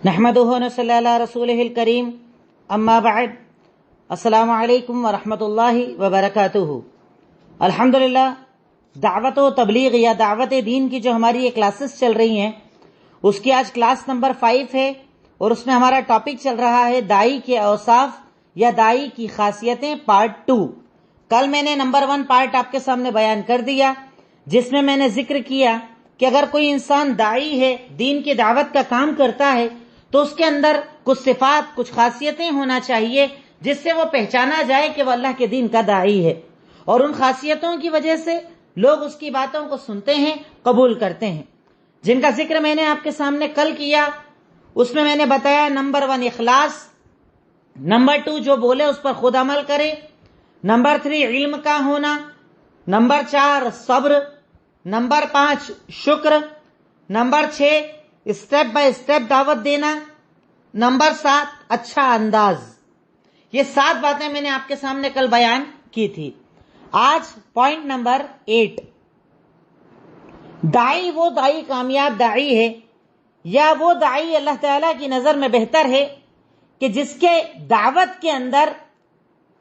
نحمدہ ونصلی علی رسولہ الکریم اما بعد السلام علیکم ورحمۃ اللہ وبرکاتہ۔ الحمدللہ دعوت و تبلیغ یا دعوت دین کی جو ہماری یہ کلاسز چل رہی ہیں اس کی آج کلاس نمبر 5 ہے، اور اس میں ہمارا ٹاپک چل رہا ہے داعی کے اوصاف یا داعی کی خاصیتیں پارٹ 2۔ کل میں نے نمبر 1 پارٹ آپ کے سامنے بیان کر دیا، جس میں نے ذکر کیا کہ اگر کوئی انسان داعی ہے، دین کی دعوت کا کام کرتا ہے، تو اس کے اندر کچھ صفات، کچھ خاصیتیں ہونا چاہیے جس سے وہ پہچانا جائے کہ وہ اللہ کے دین کا داعی ہے، اور ان خاصیتوں کی وجہ سے لوگ اس کی باتوں کو سنتے ہیں، قبول کرتے ہیں، جن کا ذکر میں نے آپ کے سامنے کل کیا۔ اس میں نے بتایا نمبر 1 اخلاص، نمبر 2 جو بولے اس پر خود عمل کرے، نمبر 3 علم کا ہونا، نمبر 4 صبر، نمبر 5 شکر، نمبر 6 اسٹیپ بائی اسٹیپ دعوت دینا، نمبر 7 اچھا انداز۔ یہ 7 باتیں میں نے آپ کے سامنے کل بیان کی تھی۔ آج پوائنٹ نمبر 8، داعی وہ داعی کامیاب داعی ہے یا وہ داعی اللہ تعالیٰ کی نظر میں بہتر ہے کہ جس کے دعوت کے اندر،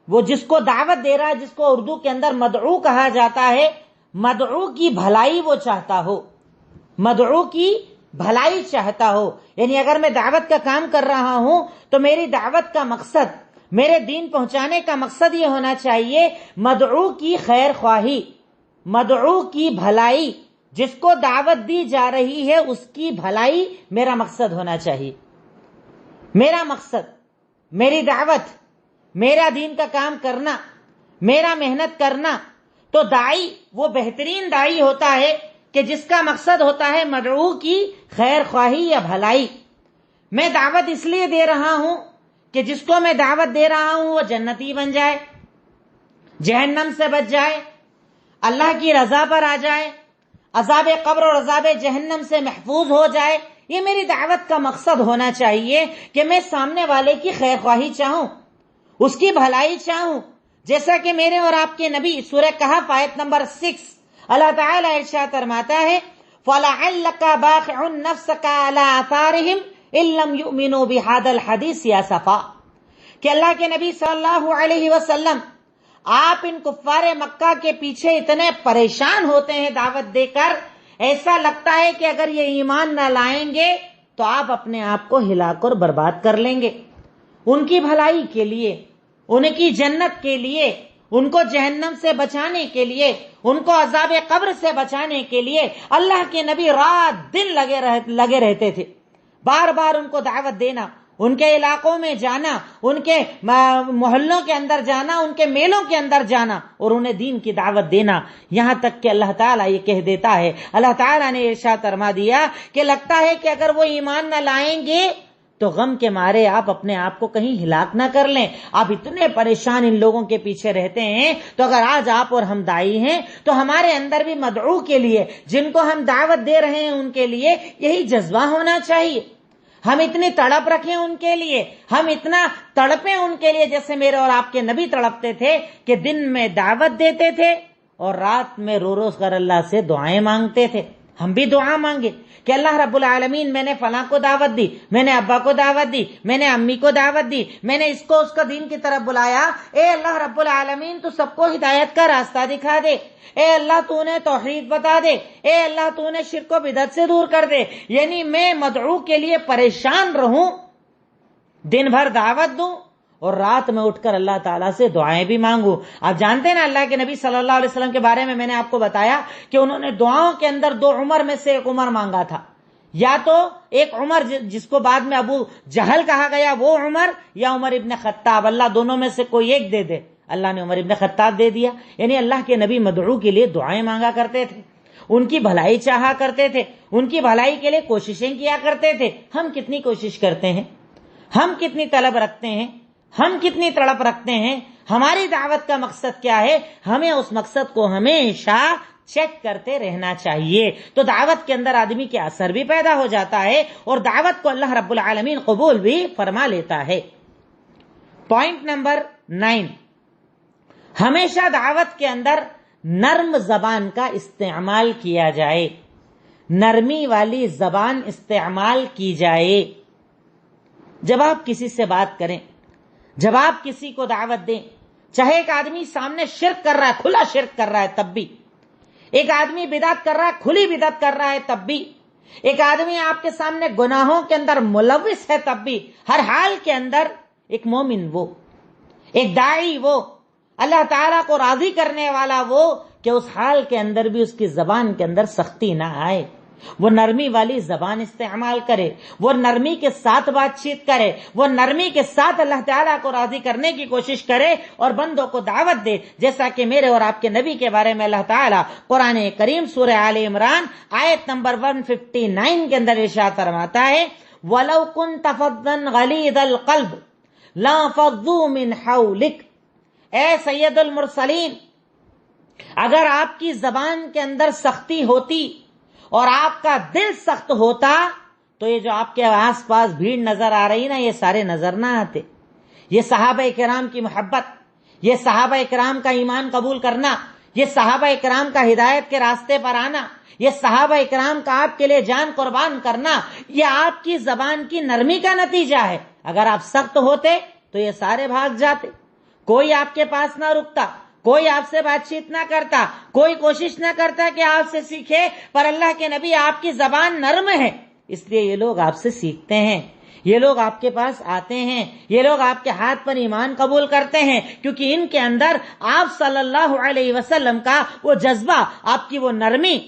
وہ جس کو دعوت دے رہا ہے، جس کو اردو کے اندر مدعو کہا جاتا ہے، مدعو کی بھلائی وہ چاہتا ہو، مدعو کی بھلائی چاہتا ہو۔ یعنی اگر میں دعوت کا کام کر رہا ہوں تو میری دعوت کا مقصد، میرے دین پہنچانے کا مقصد یہ ہونا چاہیے مدعو کی خیر خواہی، مدعو کی بھلائی، جس کو دعوت دی جا رہی ہے اس کی بھلائی میرا مقصد ہونا چاہیے۔ میرا مقصد، میری دعوت، میرا دین کا کام کرنا، میرا محنت کرنا، تو داعی وہ بہترین داعی ہوتا ہے کہ جس کا مقصد ہوتا ہے مدعو کی خیر خواہی یا بھلائی۔ میں دعوت اس لیے دے رہا ہوں کہ جس کو میں دعوت دے رہا ہوں وہ جنتی بن جائے، جہنم سے بچ جائے، اللہ کی رضا پر آ جائے، عذاب قبر اور عذاب جہنم سے محفوظ ہو جائے۔ یہ میری دعوت کا مقصد ہونا چاہیے کہ میں سامنے والے کی خیر خواہی چاہوں، اس کی بھلائی چاہوں، جیسا کہ میرے اور آپ کے نبی سورہ کہف آیت نمبر 6 اللہ تعالیٰ ارشاد فرماتا ہے فَلَعَلَّكَ بَاخِعٌ نَفْسَكَ عَلَىٰ آثَارِهِمْ إِن لَّمْ يُؤْمِنُوا بِهَٰذَا الْحَدِيثِ آسَفًا۔ کہ اللہ کے نبی صلی اللہ علیہ وسلم، آپ ان کفار مکہ کے پیچھے اتنے پریشان ہوتے ہیں دعوت دے کر، ایسا لگتا ہے کہ اگر یہ ایمان نہ لائیں گے تو آپ اپنے آپ کو ہلاک اور برباد کر لیں گے۔ ان کی بھلائی کے لیے، ان کی جنت کے لیے، ان کو جہنم سے بچانے کے لیے، ان کو عذاب قبر سے بچانے کے لیے اللہ کے نبی رات دن لگے رہتے تھے، بار بار ان کو دعوت دینا، ان کے علاقوں میں جانا، ان کے محلوں کے اندر جانا، ان کے میلوں کے اندر جانا اور انہیں دین کی دعوت دینا، یہاں تک کہ اللہ تعالیٰ یہ کہہ دیتا ہے، اللہ تعالیٰ نے ارشاد فرما دیا کہ لگتا ہے کہ اگر وہ ایمان نہ لائیں گے تو غم کے مارے آپ اپنے آپ کو کہیں ہلاک نہ کر لیں۔ آپ اتنے پریشان ان لوگوں کے پیچھے رہتے ہیں، تو اگر آج آپ اور ہم داعی ہیں تو ہمارے اندر بھی مدعو کے لیے، جن کو ہم دعوت دے رہے ہیں ان کے لیے یہی جذبہ ہونا چاہیے۔ ہم اتنی تڑپ رکھیں ان کے لیے، ہم اتنا تڑپیں ان کے لیے جیسے میرے اور آپ کے نبی تڑپتے تھے کہ دن میں دعوت دیتے تھے اور رات میں رو رو کر اللہ سے دعائیں مانگتے تھے۔ ہم بھی دعا مانگے کہ اللہ رب العالمین، میں نے فلاں کو دعوت دی، میں نے ابا کو دعوت دی، میں نے امی کو دعوت دی، میں نے اس کو اس کا دین کی طرف بلایا، اے اللہ رب العالمین تو سب کو ہدایت کا راستہ دکھا دے، اے اللہ تو نے توحید بتا دے، اے اللہ تو نے شرک و بدعت سے دور کر دے۔ یعنی میں مدعو کے لیے پریشان رہوں، دن بھر دعوت دوں اور رات میں اٹھ کر اللہ تعالیٰ سے دعائیں بھی مانگوں۔ آپ جانتے ہیں نا اللہ کے نبی صلی اللہ علیہ وسلم کے بارے میں نے آپ کو بتایا کہ انہوں نے دعاؤں کے اندر 2 عمر میں سے ایک عمر مانگا تھا، یا تو ایک عمر جس کو بعد میں ابو جہل کہا گیا وہ عمر، یا عمر ابن خطاب، اللہ دونوں میں سے کوئی ایک دے دے۔ اللہ نے عمر ابن خطاب دے دیا۔ یعنی اللہ کے نبی مدعو کے لیے دعائیں مانگا کرتے تھے، ان کی بھلائی چاہا کرتے تھے، ان کی بھلائی کے لیے کوششیں کیا کرتے تھے۔ ہم کتنی کوشش کرتے ہیں؟ ہم کتنی طلب رکھتے ہیں؟ ہم کتنی تڑپ رکھتے ہیں؟ ہماری دعوت کا مقصد کیا ہے؟ ہمیں اس مقصد کو ہمیشہ چیک کرتے رہنا چاہیے، تو دعوت کے اندر آدمی کے اثر بھی پیدا ہو جاتا ہے اور دعوت کو اللہ رب العالمین قبول بھی فرما لیتا ہے۔ پوائنٹ نمبر 9، ہمیشہ دعوت کے اندر نرم زبان کا استعمال کیا جائے، نرمی والی زبان استعمال کی جائے۔ جب آپ کسی سے بات کریں، جب آپ کسی کو دعوت دیں، چاہے ایک آدمی سامنے شرک کر رہا ہے، کھلا شرک کر رہا ہے تب بھی، ایک آدمی بدعت کر رہا ہے، کھلی بدعت کر رہا ہے تب بھی، ایک آدمی آپ کے سامنے گناہوں کے اندر ملوث ہے تب بھی، ہر حال کے اندر ایک مومن وہ، ایک داعی وہ، اللہ تعالیٰ کو راضی کرنے والا وہ، کہ اس حال کے اندر بھی اس کی زبان کے اندر سختی نہ آئے، وہ نرمی والی زبان استعمال کرے، وہ نرمی کے ساتھ بات چیت کرے، وہ نرمی کے ساتھ اللہ تعالیٰ کو راضی کرنے کی کوشش کرے اور بندوں کو دعوت دے، جیسا کہ میرے اور آپ کے نبی کے بارے میں اللہ تعالیٰ قرآن کریم سورہ آل عمران آیت نمبر 159 کے اندر ارشاد فرماتا ہے، وَلَوْ كُنْتَ فَظًّا غَلِيظَ الْقَلْبِ لَانفَضُّوا مِنْ حَوْلِكَ، اے سید المرسلین، اگر آپ کی زبان کے اندر سختی ہوتی اور آپ کا دل سخت ہوتا تو یہ جو آپ کے آس پاس بھیڑ نظر آ رہی نا، یہ سارے نظر نہ آتے۔ یہ صحابہ کرام کی محبت، یہ صحابہ کرام کا ایمان قبول کرنا، یہ صحابہ کرام کا ہدایت کے راستے پر آنا، یہ صحابہ کرام کا آپ کے لیے جان قربان کرنا، یہ آپ کی زبان کی نرمی کا نتیجہ ہے۔ اگر آپ سخت ہوتے تو یہ سارے بھاگ جاتے، کوئی آپ کے پاس نہ رکتا، کوئی آپ سے بات چیت نہ کرتا، کوئی کوشش نہ کرتا کہ آپ سے سیکھے، پر اللہ کے نبی آپ کی زبان نرم ہے، اس لیے یہ لوگ آپ سے سیکھتے ہیں، یہ لوگ آپ کے پاس آتے ہیں، یہ لوگ آپ کے ہاتھ پر ایمان قبول کرتے ہیں، کیونکہ ان کے اندر آپ صلی اللہ علیہ وسلم کا وہ جذبہ، آپ کی وہ نرمی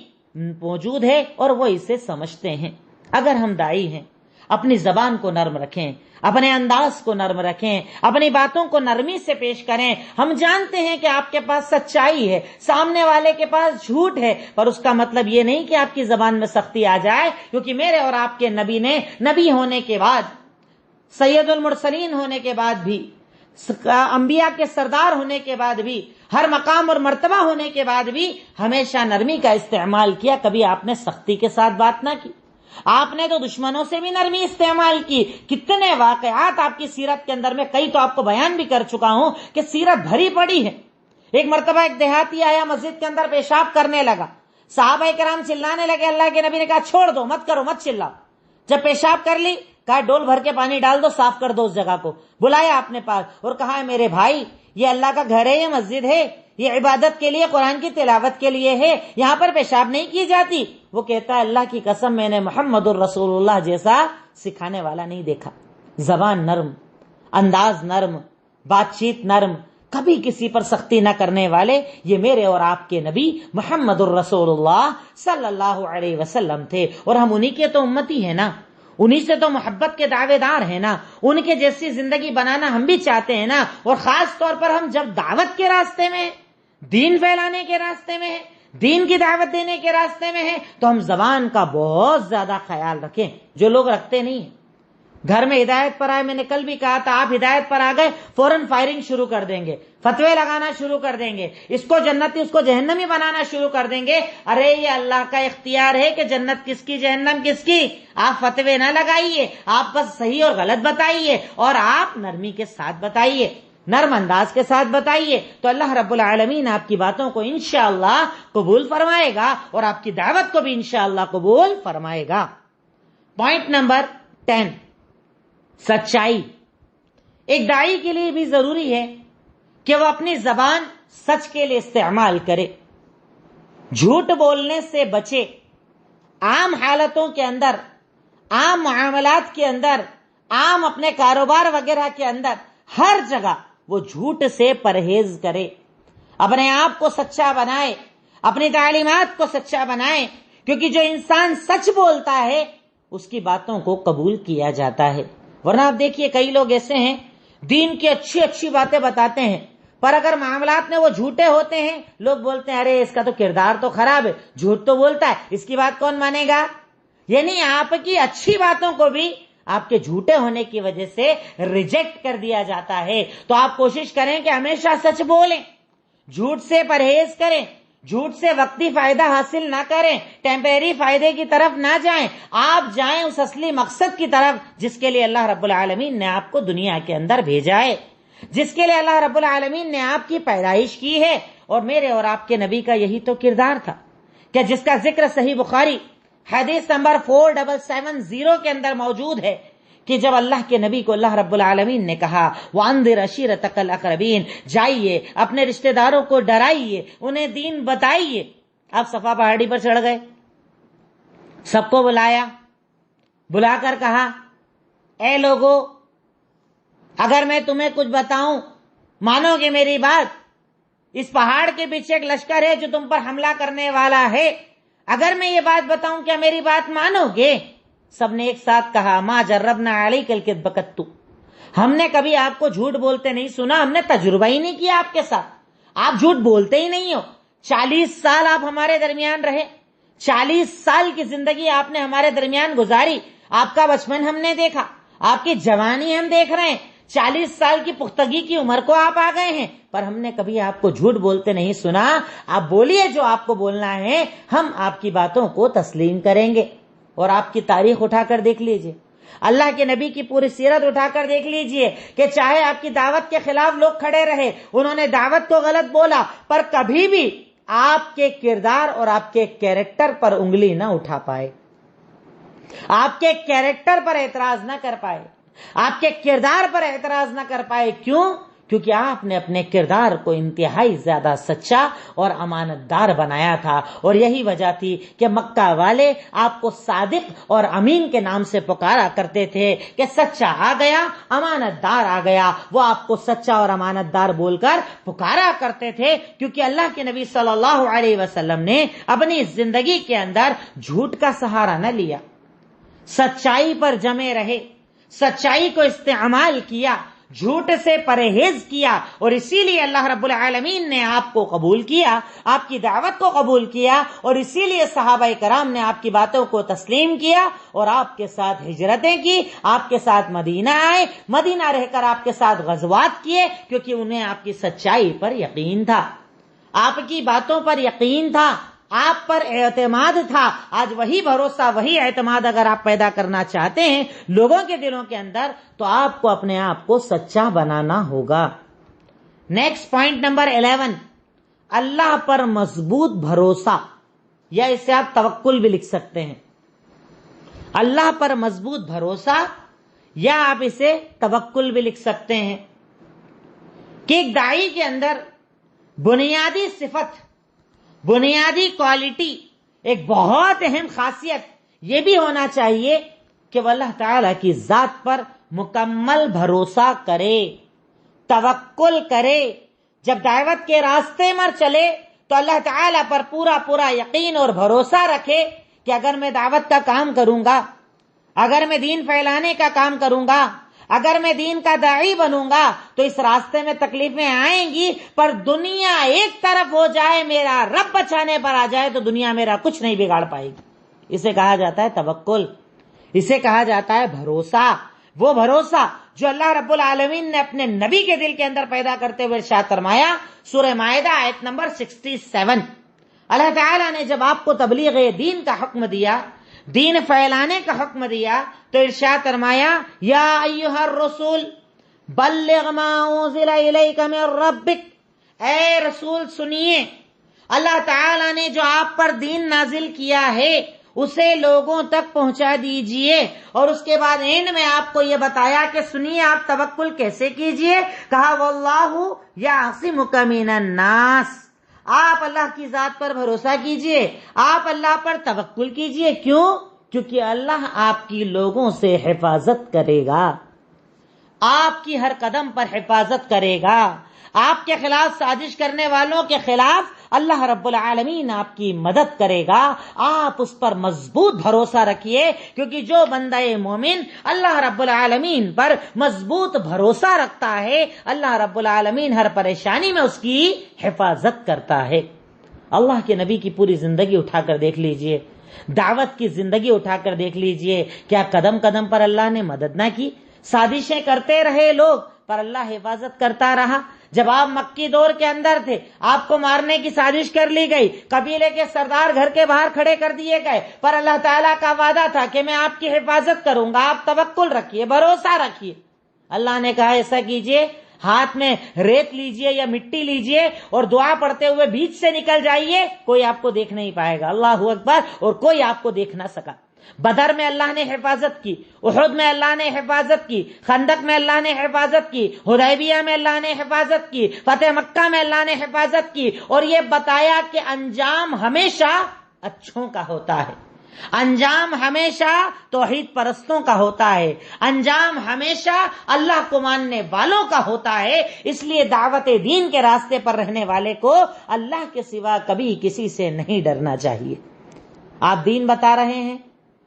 موجود ہے اور وہ اسے سمجھتے ہیں۔ اگر ہم داعی ہیں، اپنی زبان کو نرم رکھیں، اپنے انداز کو نرم رکھیں، اپنی باتوں کو نرمی سے پیش کریں۔ ہم جانتے ہیں کہ آپ کے پاس سچائی ہے، سامنے والے کے پاس جھوٹ ہے، پر اس کا مطلب یہ نہیں کہ آپ کی زبان میں سختی آ جائے، کیونکہ میرے اور آپ کے نبی نے نبی ہونے کے بعد، سید المرسلین ہونے کے بعد بھی، انبیاء کے سردار ہونے کے بعد بھی، ہر مقام اور مرتبہ ہونے کے بعد بھی ہمیشہ نرمی کا استعمال کیا، کبھی آپ نے سختی کے ساتھ بات نہ کی۔ آپ نے تو دشمنوں سے بھی نرمی استعمال کی۔ کتنے واقعات آپ کی سیرت کے اندر میں کئی تو آپ کو بیان بھی کر چکا ہوں کہ سیرت بھری پڑی ہے۔ ایک مرتبہ ایک دیہاتی آیا، مسجد کے اندر پیشاب کرنے لگا، صحابہ کرام چلانے لگے، اللہ کے نبی نے کہا چھوڑ دو، مت کرو، مت چلاؤ۔ جب پیشاب کر لی، کہا ڈول بھر کے پانی ڈال دو، صاف کر دو اس جگہ کو۔ بلایا اپنے پاس اور کہا میرے بھائی، یہ اللہ کا گھر ہے، یہ مسجد ہے، یہ عبادت کے لیے، قرآن کی تلاوت کے لیے ہے، یہاں پر پیشاب نہیں کی جاتی۔ وہ کہتا ہے اللہ کی قسم، میں نے محمد الرسول اللہ جیسا سکھانے والا نہیں دیکھا۔ زبان نرم، انداز نرم، بات چیت نرم، کبھی کسی پر سختی نہ کرنے والے، یہ میرے اور آپ کے نبی محمد الرسول اللہ صلی اللہ علیہ وسلم تھے، اور ہم انہی کے تو امتی ہیں نا، انہی سے تو محبت کے دعوے دار ہیں نا، ان کے جیسی زندگی بنانا ہم بھی چاہتے ہیں نا۔ اور خاص طور پر ہم جب دعوت کے راستے میں ہیں، دین پھیلانے کے راستے میں ہیں، دین کی دعوت دینے کے راستے میں ہیں، تو ہم زبان کا بہت زیادہ خیال رکھیں، جو لوگ رکھتے نہیں ہیں۔ گھر میں ہدایت پر آئے، میں نے کل بھی کہا تھا، آپ ہدایت پر آ گئے، فوراً فائرنگ شروع کر دیں گے، فتوے لگانا شروع کر دیں گے، اس کو جنتی اس کو جہنمی بنانا شروع کر دیں گے۔ ارے یہ اللہ کا اختیار ہے کہ جنت کس کی جہنم کس کی، آپ فتوے نہ لگائیے، آپ بس صحیح اور غلط بتائیے، اور آپ نرمی کے ساتھ بتائیے، نرم انداز کے ساتھ بتائیے، تو اللہ رب العالمین آپ کی باتوں کو انشاءاللہ قبول فرمائے گا اور آپ کی دعوت کو بھی انشاءاللہ قبول فرمائے گا۔ پوائنٹ نمبر 10، سچائی۔ ایک داعی کے لیے بھی ضروری ہے کہ وہ اپنی زبان سچ کے لیے استعمال کرے، جھوٹ بولنے سے بچے، عام حالتوں کے اندر، عام معاملات کے اندر، عام اپنے کاروبار وغیرہ کے اندر، ہر جگہ وہ جھوٹ سے پرہیز کرے، اپنے آپ کو سچا بنائے، اپنی تعلیمات کو سچا بنائے، کیونکہ جو انسان سچ بولتا ہے اس کی باتوں کو قبول کیا جاتا ہے۔ ورنہ آپ دیکھیے کئی لوگ ایسے ہیں دین کی اچھی اچھی باتیں بتاتے ہیں، پر اگر معاملات میں وہ جھوٹے ہوتے ہیں، لوگ بولتے ہیں ارے اس کا تو کردار تو خراب ہے، جھوٹ تو بولتا ہے، اس کی بات کون مانے گا؟ یعنی آپ کی اچھی باتوں کو بھی آپ کے جھوٹے ہونے کی وجہ سے ریجیکٹ کر دیا جاتا ہے۔ تو آپ کوشش کریں کہ ہمیشہ سچ بولیں، جھوٹ سے پرہیز کریں، جھوٹ سے وقتی فائدہ حاصل نہ کریں، ٹیمپریری فائدے کی طرف نہ جائیں، آپ جائیں اس اصلی مقصد کی طرف جس کے لیے اللہ رب العالمین نے آپ کو دنیا کے اندر بھیجا ہے، جس کے لیے اللہ رب العالمین نے آپ کی پیدائش کی ہے۔ اور میرے اور آپ کے نبی کا یہی تو کردار تھا کہ جس کا ذکر صحیح بخاری حدیث نمبر 4770 کے اندر موجود ہے کہ جب اللہ کے نبی کو اللہ رب العالمین نے کہا وَأَنذِرْ عَشِيرَتَكَ الْأَقْرَبِينَ، جائیے اپنے رشتہ داروں کو ڈرائیے، انہیں دین بتائیے. اب صفا پہاڑی پر چڑھ گئے، سب کو بلایا، بلا کر کہا اے لوگو، اگر میں تمہیں کچھ بتاؤں مانو گے میری بات؟ اس پہاڑ کے پیچھے ایک لشکر ہے جو تم پر حملہ کرنے والا ہے، اگر میں یہ بات بتاؤں کیا میری بات مانو گے؟ سب نے ایک ساتھ کہا ما جربنا علیک الکذب قط، ہم نے کبھی آپ کو جھوٹ بولتے نہیں سنا، ہم نے تجربہ ہی نہیں کیا آپ کے ساتھ، آپ جھوٹ بولتے ہی نہیں ہو. 40 سال آپ ہمارے درمیان رہے، 40 سال کی زندگی آپ نے ہمارے درمیان گزاری، آپ کا بچپن ہم نے دیکھا، آپ کی جوانی ہم دیکھ رہے ہیں، 40 سال کی پختگی کی عمر کو آپ آ گئے ہیں، پر ہم نے کبھی آپ کو جھوٹ بولتے نہیں سنا. آپ بولیے جو آپ کو بولنا ہے، ہم آپ کی باتوں کو تسلیم کریں گے. اور آپ کی تاریخ اٹھا کر دیکھ لیجئے، اللہ کے نبی کی پوری سیرت اٹھا کر دیکھ لیجئے کہ چاہے آپ کی دعوت کے خلاف لوگ کھڑے رہے، انہوں نے دعوت کو غلط بولا، پر کبھی بھی آپ کے کردار اور آپ کے کیریکٹر پر انگلی نہ اٹھا پائے، آپ کے کیریکٹر پر اعتراض نہ کر پائے، آپ کے کردار پر اعتراض نہ کر پائے. کیوں؟ کیونکہ آپ نے اپنے کردار کو انتہائی زیادہ سچا اور امانت دار بنایا تھا، اور یہی وجہ تھی کہ مکہ والے آپ کو صادق اور امین کے نام سے پکارا کرتے تھے کہ سچا آ گیا، امانت دار آ گیا. وہ آپ کو سچا اور امانت دار بول کر پکارا کرتے تھے کیونکہ اللہ کے نبی صلی اللہ علیہ وسلم نے اپنی زندگی کے اندر جھوٹ کا سہارا نہ لیا، سچائی پر جمے رہے، سچائی کو استعمال کیا، جھوٹ سے پرہیز کیا، اور اسی لیے اللہ رب العالمین نے آپ کو قبول کیا، آپ کی دعوت کو قبول کیا، اور اسی لیے صحابہ کرام نے آپ کی باتوں کو تسلیم کیا اور آپ کے ساتھ ہجرتیں کی، آپ کے ساتھ مدینہ آئے، مدینہ رہ کر آپ کے ساتھ غزوات کیے، کیونکہ انہیں آپ کی سچائی پر یقین تھا، آپ کی باتوں پر یقین تھا، آپ پر اعتماد تھا. آج وہی بھروسہ، وہی اعتماد اگر آپ پیدا کرنا چاہتے ہیں لوگوں کے دلوں کے اندر، تو آپ کو اپنے آپ کو سچا بنانا ہوگا. نیکسٹ پوائنٹ نمبر 11، اللہ پر مضبوط بھروسہ، یا اسے آپ توکل بھی لکھ سکتے ہیں. اللہ پر مضبوط بھروسہ، یا آپ اسے توکل بھی لکھ سکتے ہیں، کہ ایک داعی کے اندر بنیادی صفت، بنیادی کوالٹی، ایک بہت اہم خاصیت یہ بھی ہونا چاہیے کہ وہ اللہ تعالیٰ کی ذات پر مکمل بھروسہ کرے، توکل کرے. جب دعوت کے راستے پر چلے تو اللہ تعالیٰ پر پورا یقین اور بھروسہ رکھے کہ اگر میں دعوت کا کام کروں گا، اگر میں دین پھیلانے کا کام کروں گا، اگر میں دین کا داعی بنوں گا تو اس راستے میں تکلیفیں آئیں گی، پر دنیا ایک طرف ہو جائے، میرا رب بچانے پر آ جائے تو دنیا میرا کچھ نہیں بگاڑ پائے گی. اسے کہا جاتا ہے توکل، اسے کہا جاتا ہے بھروسہ. وہ بھروسہ جو اللہ رب العالمین نے اپنے نبی کے دل کے اندر پیدا کرتے ہوئے ارشاد فرمایا سورہ مائدہ آیت نمبر 67. اللہ تعالیٰ نے جب آپ کو تبلیغ دین کا حکم دیا، دین پھیلانے کا حکم دیا، تو ارشاد فرمایا یا ایھا الرسول بلغ ما انزل الیک من ربک، اے رسول سنیے، اللہ تعالیٰ نے جو آپ پر دین نازل کیا ہے اسے لوگوں تک پہنچا دیجئے. اور اس کے بعد اینڈ میں آپ کو یہ بتایا کہ سنیے آپ توکل کیسے کیجئے. کہا واللہ یعصمک من الناس، آپ اللہ کی ذات پر بھروسہ کیجئے، آپ اللہ پر توکل کیجئے. کیوں؟ کیونکہ اللہ آپ کی لوگوں سے حفاظت کرے گا، آپ کی ہر قدم پر حفاظت کرے گا، آپ کے خلاف سازش کرنے والوں کے خلاف اللہ رب العالمین آپ کی مدد کرے گا. آپ اس پر مضبوط بھروسہ رکھیے، کیونکہ جو بندہ مومن اللہ رب العالمین پر مضبوط بھروسہ رکھتا ہے، اللہ رب العالمین ہر پریشانی میں اس کی حفاظت کرتا ہے. اللہ کے نبی کی پوری زندگی اٹھا کر دیکھ لیجئے، دعوت کی زندگی اٹھا کر دیکھ لیجئے، کیا قدم قدم پر اللہ نے مدد نہ کی؟ سازشیں کرتے رہے لوگ، پر اللہ حفاظت کرتا رہا. جب آپ مکی دور کے اندر تھے، آپ کو مارنے کی سازش کر لی گئی، قبیلے کے سردار گھر کے باہر کھڑے کر دیے گئے، پر اللہ تعالیٰ کا وعدہ تھا کہ میں آپ کی حفاظت کروں گا، آپ توکل رکھیے، بھروسہ رکھیے. اللہ نے کہا ایسا کیجئے، ہاتھ میں ریت لیجئے یا مٹی لیجئے اور دعا پڑھتے ہوئے بیچ سے نکل جائیے، کوئی آپ کو دیکھ نہیں پائے گا. اللہ اکبر. اور کوئی آپ کو دیکھ نہ سکا. بدر میں اللہ نے حفاظت کی، احد میں اللہ نے حفاظت کی، خندق میں اللہ نے حفاظت کی، حدیبیہ میں اللہ نے حفاظت کی، فتح مکہ میں اللہ نے حفاظت کی، اور یہ بتایا کہ انجام ہمیشہ اچھوں کا ہوتا ہے، انجام ہمیشہ توحید پرستوں کا ہوتا ہے، انجام ہمیشہ اللہ کو ماننے والوں کا ہوتا ہے۔ اس لیے دعوت دین کے راستے پر رہنے والے کو اللہ کے سوا کبھی کسی سے نہیں ڈرنا چاہیے۔ آپ دین بتا رہے ہیں،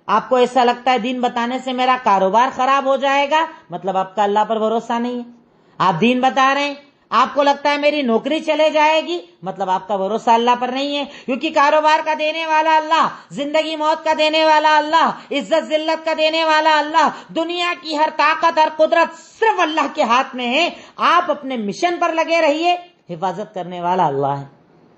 آپ کو ایسا لگتا ہے دین بتانے سے میرا کاروبار خراب ہو جائے گا، مطلب آپ کا اللہ پر بھروسہ نہیں ہے۔ آپ دین بتا رہے ہیں، آپ کو لگتا ہے میری نوکری چلے جائے گی، مطلب آپ کا بھروسہ اللہ پر نہیں ہے، کیونکہ کاروبار کا دینے والا اللہ، زندگی موت کا دینے والا اللہ، عزت ذلت کا دینے والا اللہ، دنیا کی ہر طاقت ہر قدرت صرف اللہ کے ہاتھ میں ہے۔ آپ اپنے مشن پر لگے رہیے، حفاظت کرنے والا اللہ ہے،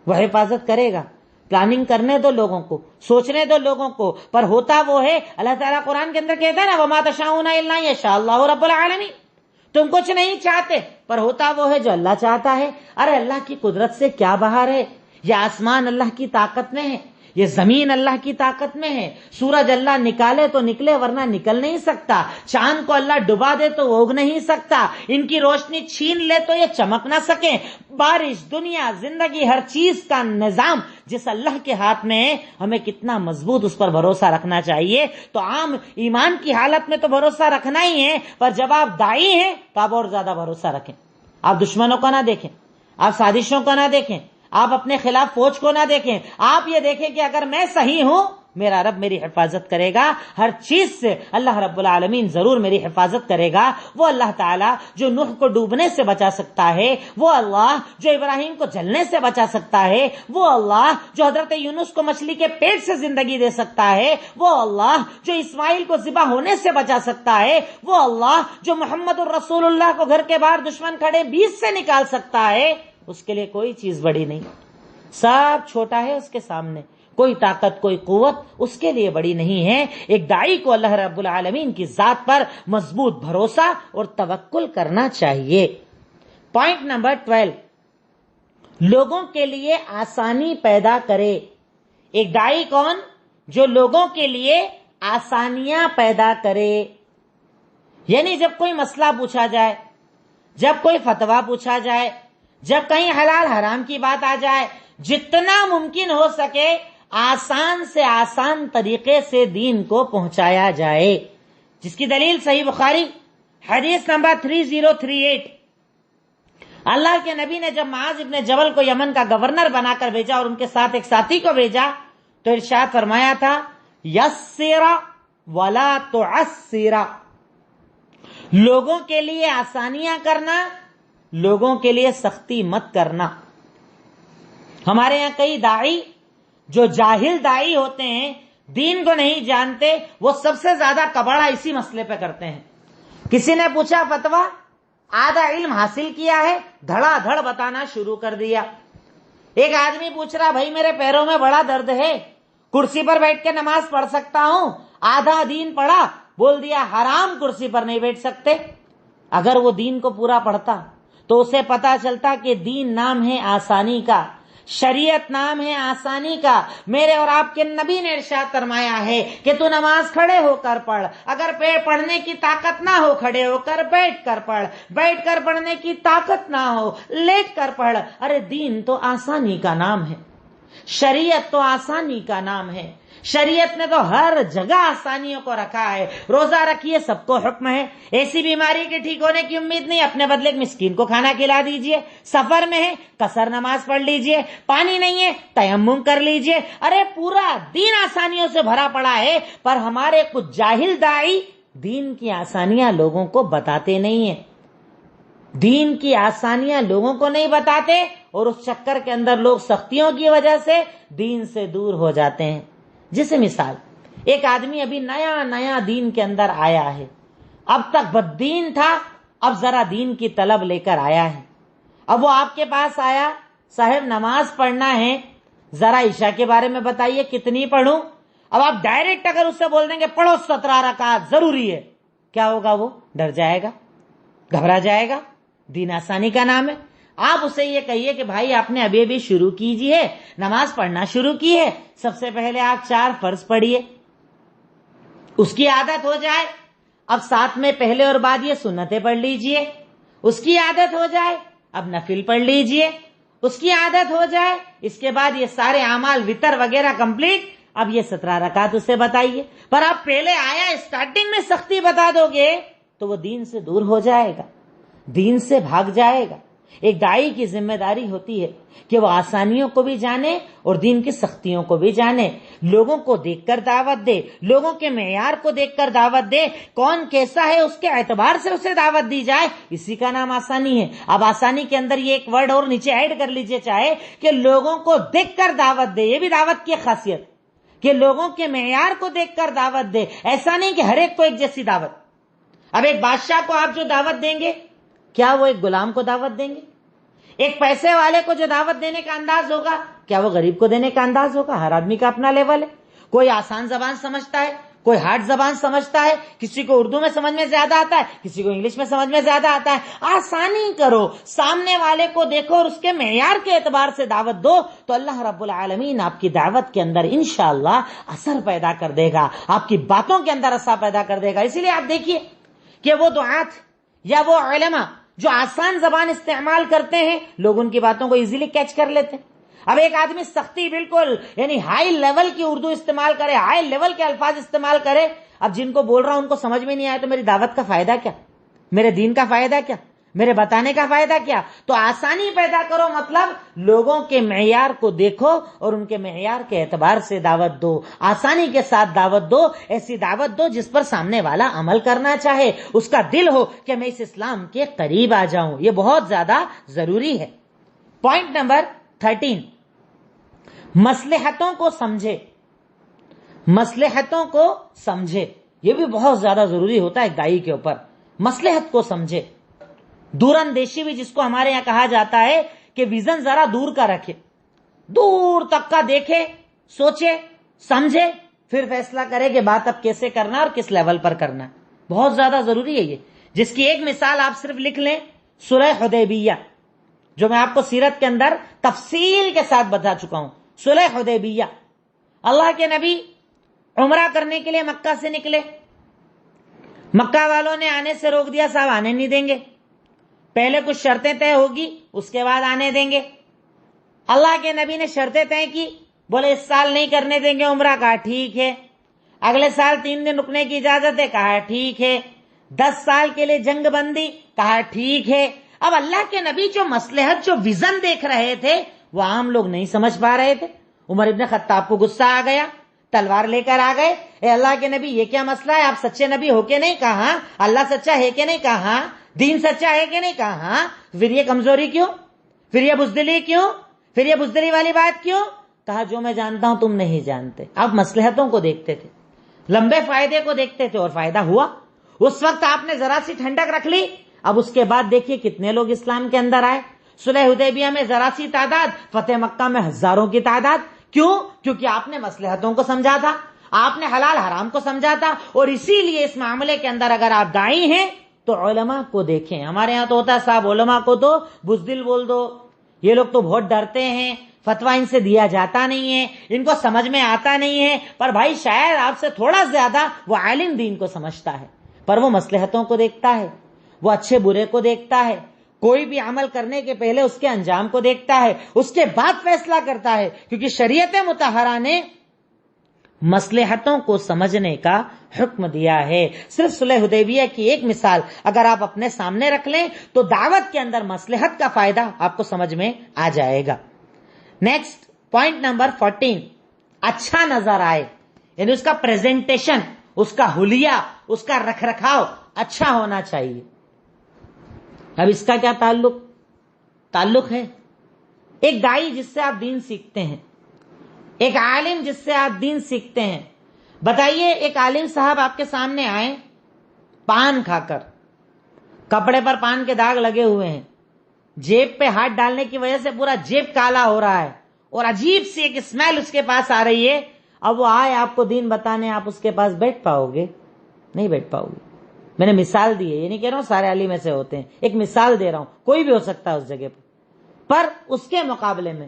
وہ حفاظت کرے گا۔ پلاننگ کرنے دو لوگوں کو، سوچنے دو لوگوں کو، پر ہوتا وہ ہے، اللہ تعالیٰ قرآن کے اندر کہتا ہے نا وَمَا تَشَاءُونَ إِلَّا أَن يَشَاءَ اللَّهُ رَبُّ الْعَالَمِينَ، تم کچھ نہیں چاہتے پر ہوتا وہ ہے جو اللہ چاہتا ہے۔ ارے اللہ کی قدرت سے کیا باہر ہے؟ یہ آسمان اللہ کی طاقت میں ہے، یہ زمین اللہ کی طاقت میں ہے، سورج اللہ نکالے تو نکلے ورنہ نکل نہیں سکتا، چاند کو اللہ ڈبا دے تو اگ نہیں سکتا، ان کی روشنی چھین لے تو یہ چمک نہ سکے۔ بارش، دنیا، زندگی، ہر چیز کا نظام جس اللہ کے ہاتھ میں ہے، ہمیں کتنا مضبوط اس پر بھروسہ رکھنا چاہیے۔ تو عام ایمان کی حالت میں تو بھروسہ رکھنا ہی ہے، پر جب آپ داعی ہیں تو آپ اور زیادہ بھروسہ رکھیں۔ آپ دشمنوں کو نہ دیکھیں، آپ سازشوں کو نہ دیکھیں، آپ اپنے خلاف فوج کو نہ دیکھیں، آپ یہ دیکھیں کہ اگر میں صحیح ہوں میرا رب میری حفاظت کرے گا، ہر چیز سے اللہ رب العالمین ضرور میری حفاظت کرے گا۔ وہ اللہ تعالیٰ جو نوح کو ڈوبنے سے بچا سکتا ہے، وہ اللہ جو ابراہیم کو جلنے سے بچا سکتا ہے، وہ اللہ جو حضرت یونس کو مچھلی کے پیٹ سے زندگی دے سکتا ہے، وہ اللہ جو اسماعیل کو ذبح ہونے سے بچا سکتا ہے، وہ اللہ جو محمد الرسول اللہ کو گھر کے باہر دشمن کھڑے بیچ سے نکال سکتا ہے، اس کے لیے کوئی چیز بڑی نہیں، سب چھوٹا ہے اس کے سامنے، کوئی طاقت کوئی قوت اس کے لیے بڑی نہیں ہے۔ ایک داعی کو اللہ رب العالمین کی ذات پر مضبوط بھروسہ اور توکل کرنا چاہیے۔ پوائنٹ نمبر 12، لوگوں کے لیے آسانی پیدا کرے۔ ایک داعی کون؟ جو لوگوں کے لیے آسانیاں پیدا کرے، یعنی جب کوئی مسئلہ پوچھا جائے، جب کوئی فتویٰ پوچھا جائے، جب کہیں حلال حرام کی بات آ جائے، جتنا ممکن ہو سکے آسان سے آسان طریقے سے دین کو پہنچایا جائے، جس کی دلیل صحیح بخاری حدیث نمبر 3038۔ اللہ کے نبی نے جب معاذ ابن جبل کو یمن کا گورنر بنا کر بھیجا اور ان کے ساتھ ایک ساتھی کو بھیجا تو ارشاد فرمایا تھا یسر ولا تعسر، لوگوں کے لیے آسانیاں کرنا، لوگوں کے لیے سختی مت کرنا۔ ہمارے یہاں کئی داعی جو جاہل داعی ہوتے ہیں، دین کو نہیں جانتے، وہ سب سے زیادہ کباڑا اسی مسئلے پہ کرتے ہیں۔ کسی نے پوچھا فتویٰ، آدھا علم حاصل کیا ہے، دھڑا دھڑ بتانا شروع کر دیا۔ ایک آدمی پوچھ رہا بھائی میرے پیروں میں بڑا درد ہے، کرسی پر بیٹھ کے نماز پڑھ سکتا ہوں؟ آدھا دین پڑھا، بول دیا حرام، کرسی پر نہیں بیٹھ سکتے۔ اگر وہ دین کو پورا پڑھتا تو اسے پتا چلتا کہ دین نام ہے آسانی کا، شریعت نام ہے آسانی کا۔ میرے اور آپ کے نبی نے ارشاد فرمایا ہے کہ تو نماز کھڑے ہو کر پڑھ، اگر پڑھنے کی طاقت نہ ہو کھڑے ہو کر بیٹھ کر پڑھ، بیٹھ کر پڑھنے کی طاقت نہ ہو لیٹ کر پڑھ۔ ارے دین تو آسانی کا نام ہے، شریعت تو آسانی کا نام ہے، شریعت نے تو ہر جگہ آسانیوں کو رکھا ہے۔ روزہ رکھیے، سب کو حکم ہے، ایسی بیماری کے ٹھیک ہونے کی امید نہیں، اپنے بدلے ایک مسکین کو کھانا کھلا دیجئے، سفر میں ہے قصر نماز پڑھ لیجئے، پانی نہیں ہے تیمم کر لیجئے۔ ارے پورا دین آسانیوں سے بھرا پڑا ہے، پر ہمارے کچھ جاہل داعی دین کی آسانیاں لوگوں کو بتاتے نہیں ہیں، دین کی آسانیاں لوگوں کو نہیں بتاتے، اور اس چکر کے اندر لوگ سختیوں کی وجہ سے دین سے دور ہو جاتے ہیں۔ جیسے مثال، ایک آدمی ابھی نیا نیا دین کے اندر آیا ہے، اب تک بددین تھا، اب ذرا دین کی طلب لے کر آیا ہے۔ اب وہ آپ کے پاس آیا، صاحب نماز پڑھنا ہے، ذرا عشاء کے بارے میں بتائیے کتنی پڑھوں؟ اب آپ ڈائریکٹ اگر اس سے بول دیں گے پڑھو 17 رکعات ضروری ہے، کیا ہوگا؟ وہ ڈر جائے گا، گھبرا جائے گا۔ دین آسانی کا نام ہے۔ آپ اسے یہ کہیے کہ بھائی آپ نے ابھی ابھی شروع کیجئے، نماز پڑھنا شروع کی ہے، سب سے پہلے آپ 4 فرض پڑھیے، اس کی عادت ہو جائے اب ساتھ میں پہلے اور بعد یہ سنتیں پڑھ لیجئے، اس کی عادت ہو جائے اب نفل پڑھ لیجئے، اس کی عادت ہو جائے اس کے بعد یہ سارے اعمال وتر وغیرہ کمپلیٹ، اب یہ 17 رکعت اسے بتائیے۔ پر آپ پہلے آیا اسٹارٹنگ میں سختی بتا دو گے تو وہ دین سے دور ہو جائے گا، دین سے بھاگ جائے گا۔ ایک داعی کی ذمہ داری ہوتی ہے کہ وہ آسانیوں کو بھی جانے اور دین کی سختیوں کو بھی جانے، لوگوں کو دیکھ کر دعوت دے، لوگوں کے معیار کو دیکھ کر دعوت دے، کون کیسا ہے اس کے اعتبار سے اسے دعوت دی جائے، اسی کا نام آسانی ہے۔ اب آسانی کے اندر یہ ایک ورڈ اور نیچے ایڈ کر لیجئے چاہے کہ لوگوں کو دیکھ کر دعوت دے، یہ بھی دعوت کی خاصیت کہ لوگوں کے معیار کو دیکھ کر دعوت دے، ایسا نہیں کہ ہر ایک کو ایک جیسی دعوت۔ اب ایک بادشاہ کو آپ جو دعوت دیں گے کیا وہ ایک غلام کو دعوت دیں گے؟ ایک پیسے والے کو جو دعوت دینے کا انداز ہوگا کیا وہ غریب کو دینے کا انداز ہوگا؟ ہر آدمی کا اپنا لیول ہے، کوئی آسان زبان سمجھتا ہے، کوئی ہارڈ زبان سمجھتا ہے، کسی کو اردو میں سمجھ میں زیادہ آتا ہے، کسی کو انگلش میں سمجھ میں زیادہ آتا ہے۔ آسانی کرو، سامنے والے کو دیکھو اور اس کے معیار کے اعتبار سے دعوت دو تو اللہ رب العالمین آپ کی دعوت کے اندر انشاءاللہ اثر پیدا کر دے گا، آپ کی باتوں کے اندر اثر پیدا کر دے گا۔ اسی لیے آپ دیکھیے کہ وہ دعات یا وہ علماء جو آسان زبان استعمال کرتے ہیں لوگ ان کی باتوں کو ایزیلی کیچ کر لیتے ہیں۔ اب ایک آدمی سختی بالکل یعنی ہائی لیول کی اردو استعمال کرے، ہائی لیول کے الفاظ استعمال کرے، اب جن کو بول رہا ہوں ان کو سمجھ میں نہیں آیا تو میری دعوت کا فائدہ کیا، میرے دین کا فائدہ کیا، میرے بتانے کا فائدہ کیا؟ تو آسانی پیدا کرو، مطلب لوگوں کے معیار کو دیکھو اور ان کے معیار کے اعتبار سے دعوت دو، آسانی کے ساتھ دعوت دو، ایسی دعوت دو جس پر سامنے والا عمل کرنا چاہے، اس کا دل ہو کہ میں اس اسلام کے قریب آ جاؤں، یہ بہت زیادہ ضروری ہے۔ پوائنٹ نمبر 13، مصلحتوں کو سمجھے، مصلحتوں کو سمجھے، یہ بھی بہت زیادہ ضروری ہوتا ہے ایک داعی کے اوپر، مصلحت کو سمجھے۔ دور اندیشی بھی جس کو ہمارے یہاں کہا جاتا ہے کہ ویژن ذرا دور کا رکھے، دور تک کا دیکھے، سوچے، سمجھے، پھر فیصلہ کرے کہ بات اب کیسے کرنا اور کس لیول پر کرنا، بہت زیادہ ضروری ہے یہ۔ جس کی ایک مثال آپ صرف لکھ لیں، صلح حدیبیہ، جو میں آپ کو سیرت کے اندر تفصیل کے ساتھ بتا چکا ہوں۔ صلح حدیبیہ، اللہ کے نبی عمرہ کرنے کے لیے مکہ سے نکلے، مکہ والوں نے آنے سے روک دیا، صاحب آنے نہیں دیں گے، پہلے کچھ شرطیں طے ہوگی اس کے بعد آنے دیں گے۔ اللہ کے نبی نے شرطیں طے کی، بولے اس سال نہیں کرنے دیں گے عمرہ، کہا ٹھیک ہے، اگلے سال 3 دن رکنے کی اجازت ہے، کہا ٹھیک ہے، 10 سال کے لیے جنگ بندی، کہا ٹھیک ہے۔ اب اللہ کے نبی جو مصلحت، جو ویژن دیکھ رہے تھے وہ عام لوگ نہیں سمجھ پا رہے تھے۔ عمر ابن خطاب کو غصہ آ گیا، تلوار لے کر آ گئے، اے اللہ کے نبی یہ کیا مسئلہ ہے؟ آپ سچے نبی ہو کے نہیں کہا، اللہ سچا ہے کہ نہیں کہا، دین سچا ہے کہ نہیں کہا، پھر یہ کمزوری کیوں، پھر یہ بزدلی کیوں، پھر یہ بزدلی والی بات کیوں؟ کہا جو میں جانتا ہوں تم نہیں جانتے۔ اب مصلحتوں کو دیکھتے تھے، لمبے فائدے کو دیکھتے تھے اور فائدہ ہوا۔ اس وقت آپ نے ذرا سی ٹھنڈک رکھ لی، اب اس کے بعد دیکھیے کتنے لوگ اسلام کے اندر آئے۔ صلح حدیبیہ میں ذرا سی تعداد، فتح مکہ میں ہزاروں کی تعداد۔ کیوں؟ کیونکہ آپ نے مصلحتوں کو سمجھا تھا، آپ نے حلال حرام کو سمجھا تھا، اور اسی لیے اس معاملے کے اندر اگر آپ داعی ہیں تو علماء کو دیکھیں۔ ہمارے ہاں تو ہوتا ہے صاحب علماء کو تو بزدل بول دو، یہ لوگ تو بہت ڈرتے ہیں، فتویٰ ان سے دیا جاتا نہیں ہے، ان کو سمجھ میں آتا نہیں ہے۔ پر بھائی شاید آپ سے تھوڑا زیادہ وہ عالم دین کو سمجھتا ہے، پر وہ مصلحتوں کو دیکھتا ہے، وہ اچھے برے کو دیکھتا ہے، کوئی بھی عمل کرنے کے پہلے اس کے انجام کو دیکھتا ہے، اس کے بعد فیصلہ کرتا ہے، کیونکہ شریعت مطہرہ نے مصلحتوں کو سمجھنے کا حکم دیا ہے۔ صرف صلح حدیبیہ کی ایک مثال اگر آپ اپنے سامنے رکھ لیں تو دعوت کے اندر مصلحت کا فائدہ آپ کو سمجھ میں آ جائے گا۔ نیکسٹ پوائنٹ نمبر 14، اچھا نظر آئے، یعنی اس کا پریزنٹیشن، اس کا حلیہ، اس کا رکھ رکھاؤ اچھا ہونا چاہیے۔ اب اس کا کیا تعلق ہے؟ ایک داعی جس سے آپ دین سیکھتے ہیں، ایک عالم جس سے آپ دین سیکھتے ہیں، بتائیے ایک عالم صاحب آپ کے سامنے آئے پان کھا کر، کپڑے پر پان کے داغ لگے ہوئے ہیں، جیب پہ ہاتھ ڈالنے کی وجہ سے پورا جیب کالا ہو رہا ہے اور عجیب سی ایک اسمیل اس کے پاس آ رہی ہے، اب وہ آئے آپ کو دین بتانے، آپ اس کے پاس بیٹھ پاؤ گے؟ نہیں بیٹھ پاؤ گے۔ میں نے مثال دی ہے، یہ نہیں کہہ رہا ہوں سارے عالم ایسے ہوتے ہیں، ایک مثال دے رہا ہوں، کوئی بھی ہو سکتا ہے اس جگہ پر اس کے مقابلے میں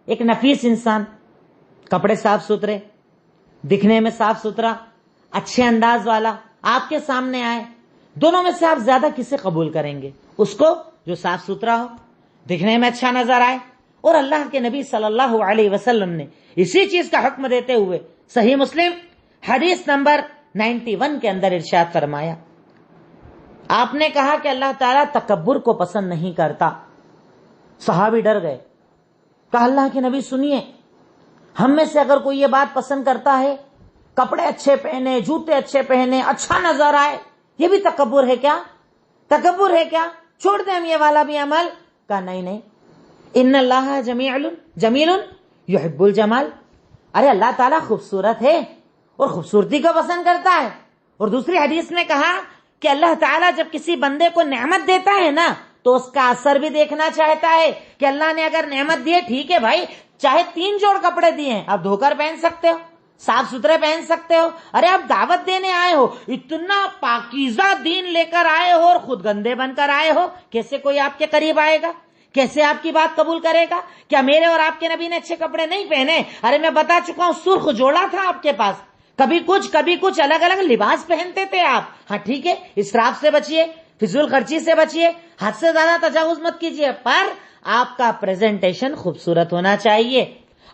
ایک نفیس انسان، کپڑے صاف ستھرے، دکھنے میں صاف ستھرا، اچھے انداز والا آپ کے سامنے آئے، دونوں میں سے آپ زیادہ کسے قبول کریں گے؟ اس کو جو صاف ستھرا ہو، دکھنے میں اچھا نظر آئے. اور اللہ کے نبی صلی اللہ علیہ وسلم نے اسی چیز کا حکم دیتے ہوئے صحیح مسلم حدیث نمبر 91 کے اندر ارشاد فرمایا، آپ نے کہا کہ اللہ تعالیٰ تکبر کو پسند نہیں کرتا. صحابی ڈر گئے، کہا اللہ کے نبی سنیے، ہم میں سے اگر کوئی یہ بات پسند کرتا ہے، کپڑے اچھے پہنے، جوتے اچھے پہنے، اچھا نظر آئے، یہ بھی تکبر ہے کیا؟ تکبر ہے کیا؟ چھوڑ دیں ہم یہ والا بھی عمل. کہا نہیں، ان اللہ جمیل یحب الجمال. ارے اللہ تعالیٰ خوبصورت ہے اور خوبصورتی کو پسند کرتا ہے. اور دوسری حدیث میں کہا کہ اللہ تعالیٰ جب کسی بندے کو نعمت دیتا ہے نا تو اس کا اثر بھی دیکھنا چاہتا ہے کہ اللہ نے اگر نعمت دی ہے، ٹھیک ہے بھائی، چاہے 3 جوڑ کپڑے دیے ہیں، آپ دھو کر پہن سکتے ہو، صاف ستھرے پہن سکتے ہو. ارے آپ دعوت دینے آئے ہو، اتنا پاکیزہ دین لے کر آئے ہو اور خود گندے بن کر آئے ہو، کیسے کوئی آپ کے قریب آئے گا؟ کیسے آپ کی بات قبول کرے گا؟ کیا میرے اور آپ کے نبی نے اچھے کپڑے نہیں پہنے؟ ارے میں بتا چکا ہوں، سرخ جوڑا تھا آپ کے پاس، کبھی کچھ الگ الگ لباس پہنتے تھے آپ. ہاں ٹھیک ہے، اسراف سے بچیے، فضول خرچی سے بچیے، حد سے زیادہ تجاوز مت کیجیے، پر آپ کا پریزنٹیشن خوبصورت ہونا چاہیے،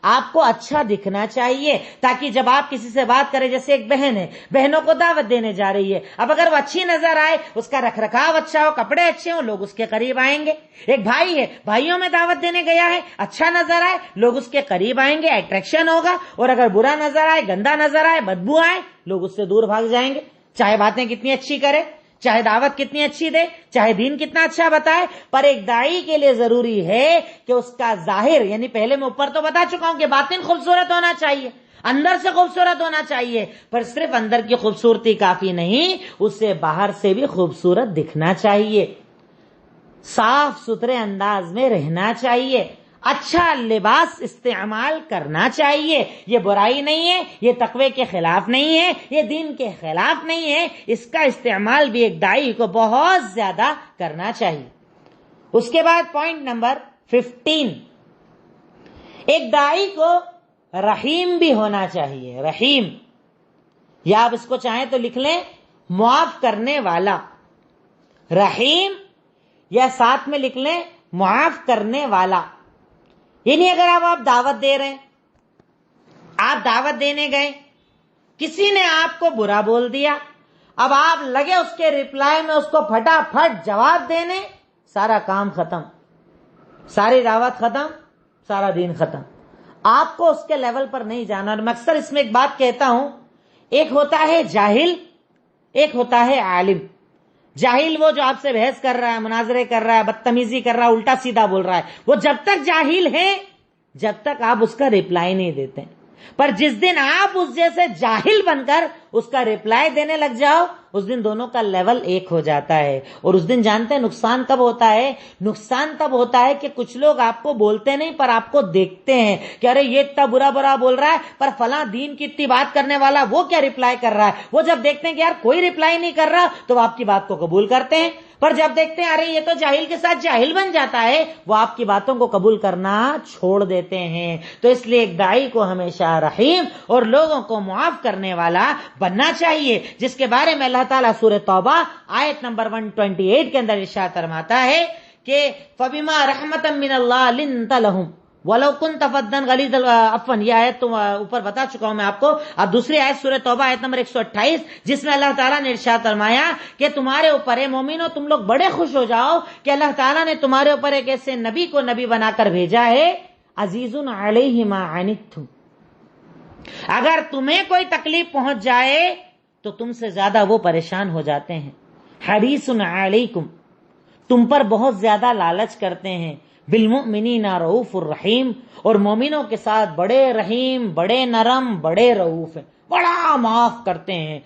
آپ کو اچھا دکھنا چاہیے، تاکہ جب آپ کسی سے بات کریں، جیسے ایک بہن ہے، بہنوں کو دعوت دینے جا رہی ہے، اب اگر وہ اچھی نظر آئے، اس کا رکھ رکھاو اچھا ہو، کپڑے اچھے ہوں، لوگ اس کے قریب آئیں گے. ایک بھائی ہے، بھائیوں میں دعوت دینے گیا ہے، اچھا نظر آئے، لوگ اس کے قریب آئیں گے، اٹریکشن ہوگا. اور اگر برا نظر آئے، گندا نظر آئے، بدبو آئے، لوگ اس سے دور بھاگ جائیں گے. چاہے باتیں کتنی اچھی کرے، چاہے دعوت کتنی اچھی دے، چاہے دین کتنا اچھا بتائے، پر ایک داعی کے لیے ضروری ہے کہ اس کا ظاہر، یعنی پہلے میں اوپر تو بتا چکا ہوں کہ باطن خوبصورت ہونا چاہیے، اندر سے خوبصورت ہونا چاہیے، پر صرف اندر کی خوبصورتی کافی نہیں، اسے باہر سے بھی خوبصورت دکھنا چاہیے، صاف ستھرے انداز میں رہنا چاہیے، اچھا لباس استعمال کرنا چاہیے. یہ برائی نہیں ہے، یہ تقوی کے خلاف نہیں ہے، یہ دین کے خلاف نہیں ہے، اس کا استعمال بھی ایک داعی کو بہت زیادہ کرنا چاہیے. اس کے بعد پوائنٹ نمبر 15، ایک داعی کو رحیم بھی ہونا چاہیے. رحیم، یا آپ اس کو چاہیں تو لکھ لیں معاف کرنے والا. رحیم، یا ساتھ میں لکھ لیں معاف کرنے والا. یعنی اگر آپ دعوت دے رہے ہیں، آپ دعوت دینے گئے، کسی نے آپ کو برا بول دیا، اب آپ لگے اس کے ریپلائی میں اس کو پھٹافٹ جواب دینے، سارا کام ختم، ساری دعوت ختم، سارا دین ختم. آپ کو اس کے لیول پر نہیں جانا. اور میں اکثر اس میں ایک بات کہتا ہوں، ایک ہوتا ہے جاہل، ایک ہوتا ہے عالم. جاہل وہ جو آپ سے بحث کر رہا ہے، مناظرے کر رہا ہے، بدتمیزی کر رہا ہے، الٹا سیدھا بول رہا ہے، وہ جب تک جاہل ہے جب تک آپ اس کا ریپلائی نہیں دیتے. پر جس دن آپ اس جیسے جاہل بن کر اس کا ریپلائی دینے لگ جاؤ، اس دن دونوں کا لیول ایک ہو جاتا ہے. اور اس دن جانتے ہیں نقصان کب ہوتا ہے؟ نقصان تب ہوتا ہے کہ کچھ لوگ آپ کو بولتے نہیں پر آپ کو دیکھتے ہیں کہ ارے یہ اتنا برا بول رہا ہے، پر فلاں دین کی اتنی بات کرنے والا وہ کیا ریپلائی کر رہا ہے. وہ جب دیکھتے ہیں کہ یار کوئی ریپلائی نہیں کر رہا تو وہ آپ کی بات کو قبول کرتے ہیں، پر جب دیکھتے ہیں ارے یہ تو جاہل کے ساتھ جاہل بن جاتا ہے، وہ آپ کی باتوں کو قبول کرنا چھوڑ دیتے ہیں. تو اس لیے ایک داعی کو ہمیشہ رحیم اور لوگوں کو معاف کرنے والا بننا چاہیے، جس کے بارے میں اللہ تعالیٰ سورہ توبہ آیت نمبر 128 کے اندر ارشاد فرماتا ہے کہ فَبِمَا رَحْمَةً مِّنَ اللَّهِ لِنْتَ لَهُمْ وَلَوْ كُنْتَ فَظًّا غَلِيظَ الْعَفْوِ. یہ آیت تو اوپر بتا چکا ہوں میں آپ کو. اب دوسری آیت سورہ توبہ آیت نمبر 128، جس میں اللہ تعالیٰ نے ارشاد فرمایا کہ تمہارے اوپر ہے مومنو، تم لوگ بڑے خوش ہو جاؤ کہ اللہ تعالیٰ نے تمہارے اوپر ایک ایسے نبی کو نبی بنا کر بھیجا ہے، عزیز علیہ ما عنتم، اگر تمہیں کوئی تکلیف پہنچ جائے تو تم سے زیادہ وہ پریشان ہو جاتے ہیں. حریص علیکم، تم پر بہت زیادہ لالچ کرتے ہیں. بالمؤمنین رؤوف الرحیم، اور مومنوں کے ساتھ بڑے رحیم، بڑے نرم، بڑے رؤوف ہیں، بڑا معاف کرتے ہیں،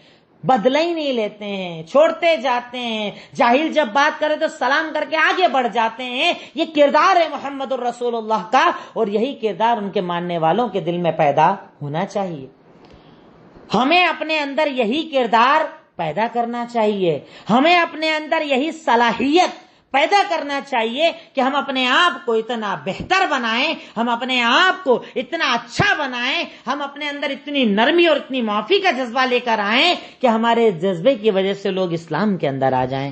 بدلہ ہی نہیں لیتے ہیں، چھوڑتے جاتے ہیں. جاہل جب بات کرے تو سلام کر کے آگے بڑھ جاتے ہیں. یہ کردار ہے محمد الرسول اللہ کا، اور یہی کردار ان کے ماننے والوں کے دل میں پیدا ہونا چاہیے. ہمیں اپنے اندر یہی کردار پیدا کرنا چاہیے، ہمیں اپنے اندر یہی صلاحیت پیدا کرنا چاہیے کہ ہم اپنے آپ کو اتنا بہتر بنائیں، ہم اپنے آپ کو اتنا اچھا بنائیں، ہم اپنے اندر اتنی نرمی اور اتنی معافی کا جذبہ لے کر آئیں کہ ہمارے جذبے کی وجہ سے لوگ اسلام کے اندر آ جائیں،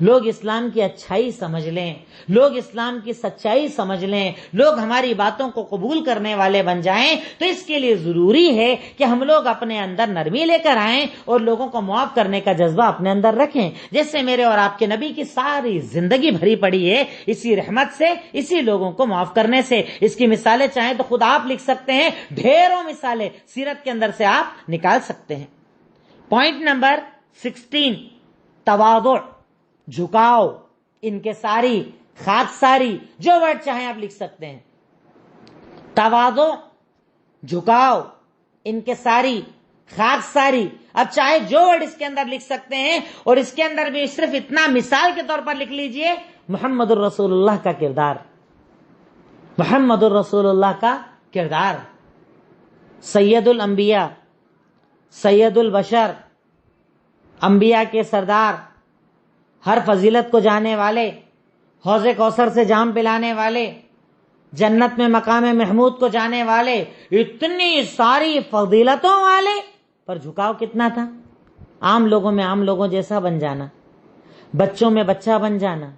لوگ اسلام کی اچھائی سمجھ لیں، لوگ اسلام کی سچائی سمجھ لیں، لوگ ہماری باتوں کو قبول کرنے والے بن جائیں۔ تو اس کے لیے ضروری ہے کہ ہم لوگ اپنے اندر نرمی لے کر آئیں اور لوگوں کو معاف کرنے کا جذبہ اپنے اندر رکھیں، جس سے میرے اور آپ کے نبی کی ساری زندگی بھری پڑی ہے اسی رحمت سے، اسی لوگوں کو معاف کرنے سے۔ اس کی مثالیں چاہیں تو خود آپ لکھ سکتے ہیں، ڈھیروں مثالیں سیرت کے اندر سے آپ نکال سکتے ہیں۔ پوائنٹ نمبر 16، تواضع، جھکاؤ، انکساری، خاکساری، جو ورڈ چاہیں آپ لکھ سکتے ہیں۔ تواضع، جھکاؤ، انکساری، خاکساری، اب چاہے جو ورڈ اس کے اندر لکھ سکتے ہیں، اور اس کے اندر بھی صرف اتنا مثال کے طور پر لکھ لیجئے، محمد الرسول اللہ کا کردار، محمد الرسول اللہ کا کردار، سید الانبیاء، سید البشر، انبیاء کے سردار، ہر فضیلت کو جانے والے، حوض کوثر سے جام پلانے والے، جنت میں مقام محمود کو جانے والے، اتنی ساری فضیلتوں والے، پر جھکاؤ کتنا تھا؟ عام لوگوں میں عام لوگوں جیسا بن جانا، بچوں میں بچہ بن جانا،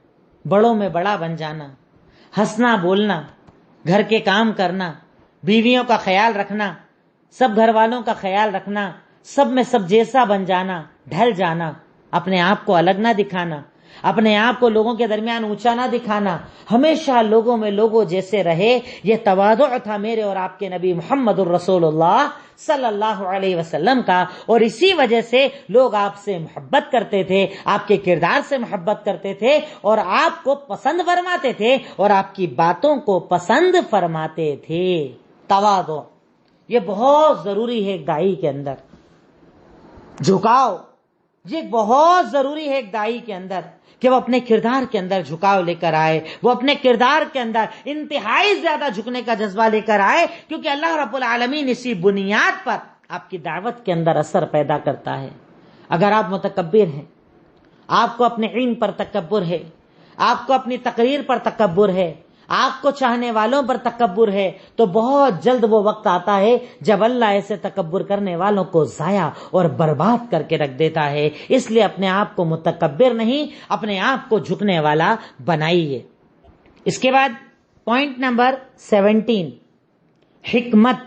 بڑوں میں بڑا بن جانا، ہنسنا بولنا، گھر کے کام کرنا، بیویوں کا خیال رکھنا، سب گھر والوں کا خیال رکھنا، سب میں سب جیسا بن جانا، ڈھل جانا، اپنے آپ کو الگ نہ دکھانا، اپنے آپ کو لوگوں کے درمیان اونچا نہ دکھانا، ہمیشہ لوگوں میں لوگوں جیسے رہے، یہ تواضع تھا میرے اور آپ کے نبی محمد الرسول اللہ صلی اللہ علیہ وسلم کا، اور اسی وجہ سے لوگ آپ سے محبت کرتے تھے، آپ کے کردار سے محبت کرتے تھے، اور آپ کو پسند فرماتے تھے، اور آپ کی باتوں کو پسند فرماتے تھے۔ تواضع یہ بہت ضروری ہے ایک داعی کے اندر، جھکاؤ یہ بہت ضروری ہے ایک داعی کے اندر، کہ وہ اپنے کردار کے اندر جھکاؤ لے کر آئے، وہ اپنے کردار کے اندر انتہائی زیادہ جھکنے کا جذبہ لے کر آئے، کیونکہ اللہ رب العالمین اسی بنیاد پر آپ کی دعوت کے اندر اثر پیدا کرتا ہے۔ اگر آپ متکبر ہیں، آپ کو اپنے علم پر تکبر ہے، آپ کو اپنی تقریر پر تکبر ہے، آپ کو چاہنے والوں پر تکبر ہے، تو بہت جلد وہ وقت آتا ہے جب اللہ ایسے تکبر کرنے والوں کو ضائع اور برباد کر کے رکھ دیتا ہے۔ اس لیے اپنے آپ کو متکبر نہیں، اپنے آپ کو جھکنے والا بنائیے۔ اس کے بعد پوائنٹ نمبر 17، حکمت،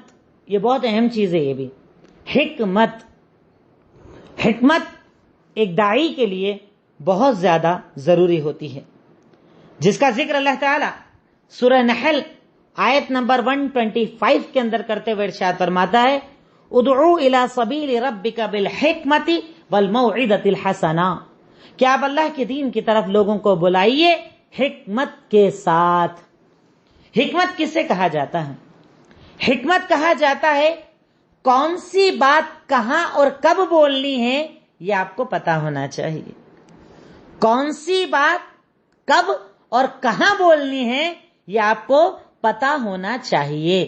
یہ بہت اہم چیز ہے، یہ بھی حکمت۔ حکمت ایک داعی کے لیے بہت زیادہ ضروری ہوتی ہے، جس کا ذکر اللہ تعالی سورہ نحل آیت نمبر 125 کے اندر کرتے ہوئے ارشاد فرماتا ہے، ادعو الی سبیل ربک بالحکمت والموعظۃ الحسنہ، کہ آپ اللہ کے دین کی طرف لوگوں کو بلائیے حکمت کے ساتھ۔ حکمت کسے کہا جاتا ہے؟ حکمت کہا جاتا ہے کون سی بات کہاں اور کب بولنی ہے، یہ آپ کو پتا ہونا چاہیے۔ کون سی بات کب اور کہاں بولنی ہے، یہ آپ کو پتا ہونا چاہیے۔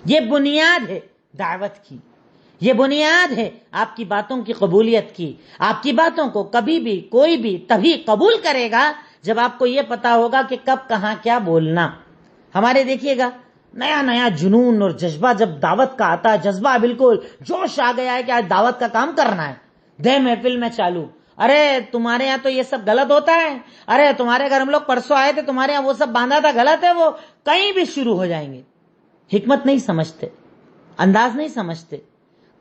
یہ بنیاد ہے دعوت کی، یہ بنیاد ہے آپ کی باتوں کی قبولیت کی۔ آپ کی باتوں کو کبھی بھی کوئی بھی تبھی قبول کرے گا جب آپ کو یہ پتا ہوگا کہ کب کہاں کیا بولنا۔ ہمارے دیکھیے گا نیا نیا جنون اور جذبہ جب دعوت کا آتا ہے، جذبہ بالکل جوش آ گیا ہے کہ آج دعوت کا کام کرنا ہے، دے محفل میں چالو، ارے تمہارے یہاں تو یہ سب غلط ہوتا ہے، ارے تمہارے گھر ہم لوگ پرسوں آئے تھے، تمہارے یہاں وہ سب باندھا تھا غلط ہے، وہ کہیں بھی شروع ہو جائیں گے۔ حکمت نہیں سمجھتے، انداز نہیں سمجھتے،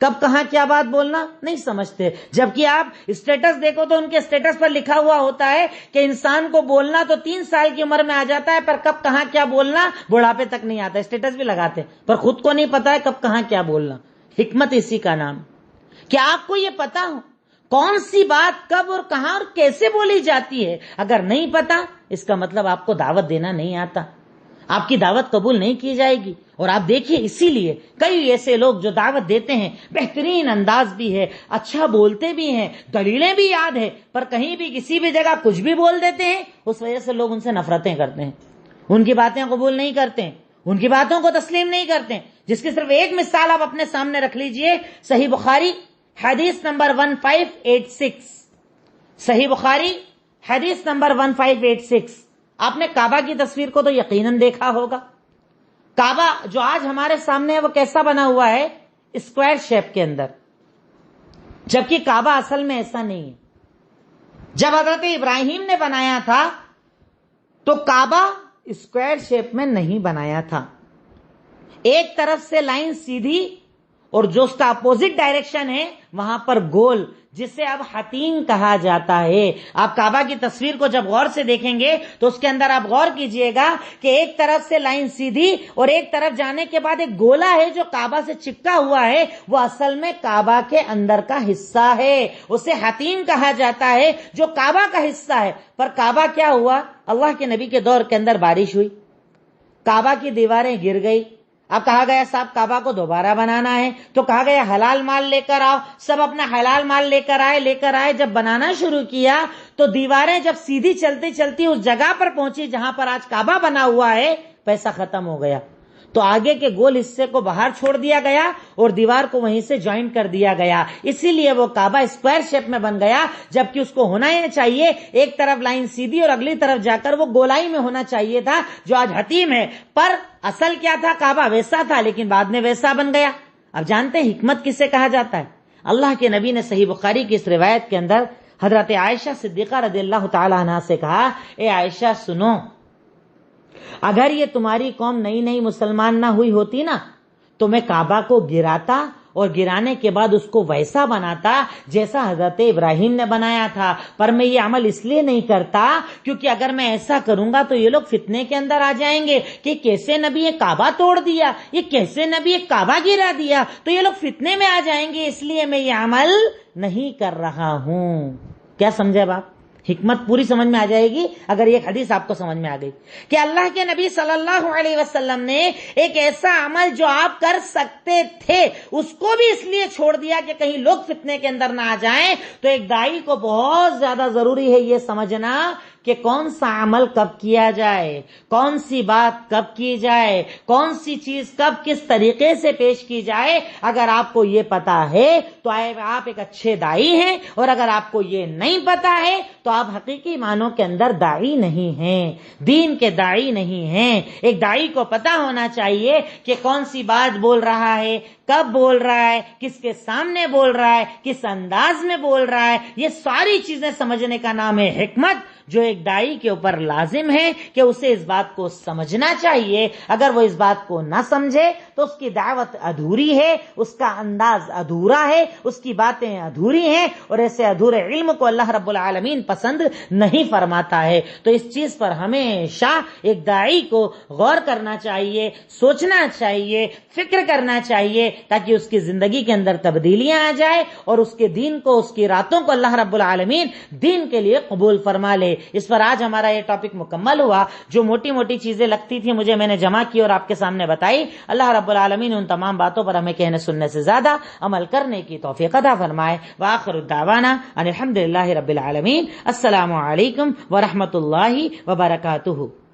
کب کہاں کیا بات بولنا نہیں سمجھتے۔ جبکہ آپ اسٹیٹس دیکھو تو ان کے اسٹیٹس پر لکھا ہوا ہوتا ہے کہ انسان کو بولنا تو 3 سال کی عمر میں آ جاتا ہے، پر کب کہاں کیا بولنا بڑھاپے تک نہیں آتا۔ اسٹیٹس بھی لگاتے پر خود کو نہیں پتا ہے کب کہاں کیا بولنا۔ حکمت اسی کا نام کہ آپ کو یہ پتا ہو کون سی بات کب اور کہاں اور کیسے بولی جاتی ہے۔ اگر نہیں پتا اس کا مطلب آپ کو دعوت دینا نہیں آتا، آپ کی دعوت قبول نہیں کی جائے گی۔ اور آپ دیکھیے اسی لیے کئی ایسے لوگ جو دعوت دیتے ہیں، بہترین انداز بھی ہے، اچھا بولتے بھی ہیں، دلیلیں بھی یاد ہے، پر کہیں بھی کسی بھی جگہ کچھ بھی بول دیتے ہیں، اس وجہ سے لوگ ان سے نفرتیں کرتے ہیں، ان کی باتیں قبول نہیں کرتے ہیں، ان کی باتوں کو تسلیم نہیں کرتے ہیں۔ جس کی صرف ایک مثال آپ اپنے سامنے رکھ لیجئے، صحیح بخاری حدیث نمبر 1586، صحیح بخاری حدیث نمبر 1586. آپ نے کعبہ کی تصویر کو تو یقیناً دیکھا ہوگا. کعبہ جو آج ہمارے سامنے ہے وہ کیسا بنا ہوا ہے؟ اسکوائر شیپ کے اندر، جبکہ کعبہ اصل میں ایسا نہیں ہے. جب حضرت ابراہیم نے بنایا تھا تو کعبہ اسکوائر شیپ میں نہیں بنایا تھا. ایک طرف سے لائن سیدھی اور جو اس کا اپوزٹ ڈائریکشن ہے وہاں پر گول، جسے اب حتیم کہا جاتا ہے. آپ کعبہ کی تصویر کو جب غور سے دیکھیں گے تو اس کے اندر آپ غور کیجئے گا کہ ایک طرف سے لائن سیدھی اور ایک طرف جانے کے بعد ایک گولا ہے جو کعبہ سے چپکا ہوا ہے، وہ اصل میں کعبہ کے اندر کا حصہ ہے. اسے حتیم کہا جاتا ہے جو کعبہ کا حصہ ہے. پر کعبہ کیا ہوا؟ اللہ کے نبی کے دور کے اندر بارش ہوئی، کعبہ کی دیواریں گر گئی. اب کہا گیا صاحب کعبہ کو دوبارہ بنانا ہے، تو کہا گیا حلال مال لے کر آؤ. سب اپنا حلال مال لے کر آئے. جب بنانا شروع کیا تو دیواریں جب سیدھی چلتی چلتی اس جگہ پر پہنچی جہاں پر آج کعبہ بنا ہوا ہے، پیسہ ختم ہو گیا. تو آگے کے گول حصے کو باہر چھوڑ دیا گیا اور دیوار کو وہیں سے جوائنٹ کر دیا گیا. اسی لیے وہ کعبہ اسکوائر شیپ میں بن گیا، جبکہ اس کو ہونا ہی چاہیے ایک طرف لائن سیدھی اور اگلی طرف جا کر وہ گولائی میں ہونا چاہیے تھا جو آج حتیم ہے. پر اصل کیا تھا؟ کعبہ ویسا تھا لیکن بعد میں ویسا بن گیا. اب جانتے ہیں حکمت کسے کہا جاتا ہے؟ اللہ کے نبی نے صحیح بخاری کی اس روایت کے اندر حضرت عائشہ صدیقہ رضی اللہ تعالی عنہا سے کہا، اے عائشہ سنو، اگر یہ تمہاری قوم نئی نئی مسلمان نہ ہوئی ہوتی نا تو میں کعبہ کو گراتا اور گرانے کے بعد اس کو ویسا بناتا جیسا حضرت ابراہیم نے بنایا تھا. پر میں یہ عمل اس لیے نہیں کرتا کیونکہ اگر میں ایسا کروں گا تو یہ لوگ فتنے کے اندر آ جائیں گے کہ کیسے نبی یہ کعبہ توڑ دیا، یہ کیسے نبی یہ کعبہ گرا دیا، تو یہ لوگ فتنے میں آ جائیں گے، اس لیے میں یہ عمل نہیں کر رہا ہوں. کیا سمجھے باپ؟ حکمت پوری سمجھ میں آ جائے گی اگر یہ حدیث آپ کو سمجھ میں آ گئی کہ اللہ کے نبی صلی اللہ علیہ وسلم نے ایک ایسا عمل جو آپ کر سکتے تھے اس کو بھی اس لیے چھوڑ دیا کہ کہیں لوگ فتنے کے اندر نہ آ جائیں. تو ایک داعی کو بہت زیادہ ضروری ہے یہ سمجھنا کہ کون سا عمل کب کیا جائے، کون سی بات کب کی جائے، کون سی چیز کب کس طریقے سے پیش کی جائے. اگر آپ کو یہ پتا ہے تو آپ ایک اچھے داعی ہیں، اور اگر آپ کو یہ نہیں پتا ہے تو آپ حقیقی معنوں کے اندر داعی نہیں ہیں، دین کے داعی نہیں ہیں. ایک داعی کو پتا ہونا چاہیے کہ کون سی بات بول رہا ہے، کب بول رہا ہے، کس کے سامنے بول رہا ہے، کس انداز میں بول رہا ہے. یہ ساری چیزیں سمجھنے کا نام ہے حکمت، جو ایک داعی کے اوپر لازم ہے کہ اسے اس بات کو سمجھنا چاہیے. اگر وہ اس بات کو نہ سمجھے تو اس کی دعوت ادھوری ہے، اس کا انداز ادھورا ہے، اس کی باتیں ادھوری ہیں، اور ایسے ادھورے علم کو اللہ رب العالمین پسند نہیں فرماتا ہے. تو اس چیز پر ہمیشہ ایک داعی کو غور کرنا چاہیے، سوچنا چاہیے، فکر کرنا چاہیے، تاکہ اس کی زندگی کے اندر تبدیلیاں آ جائے اور اس کے دین کو، اس کی راتوں کو اللہ رب العالمین دین کے لیے قبول فرما لے. اس پر آج ہمارا یہ ٹاپک مکمل ہوا. جو موٹی موٹی چیزیں لگتی تھی مجھے، میں نے جمع کی اور آپ کے سامنے بتائی. اللہ رب العالمین ان تمام باتوں پر ہمیں کہنے سننے سے زیادہ عمل کرنے کی توفیق عطا فرمائے. وآخر الدعوانا ان الحمدللہ رب العالمین. السلام علیکم ورحمۃ اللہ وبرکاتہ.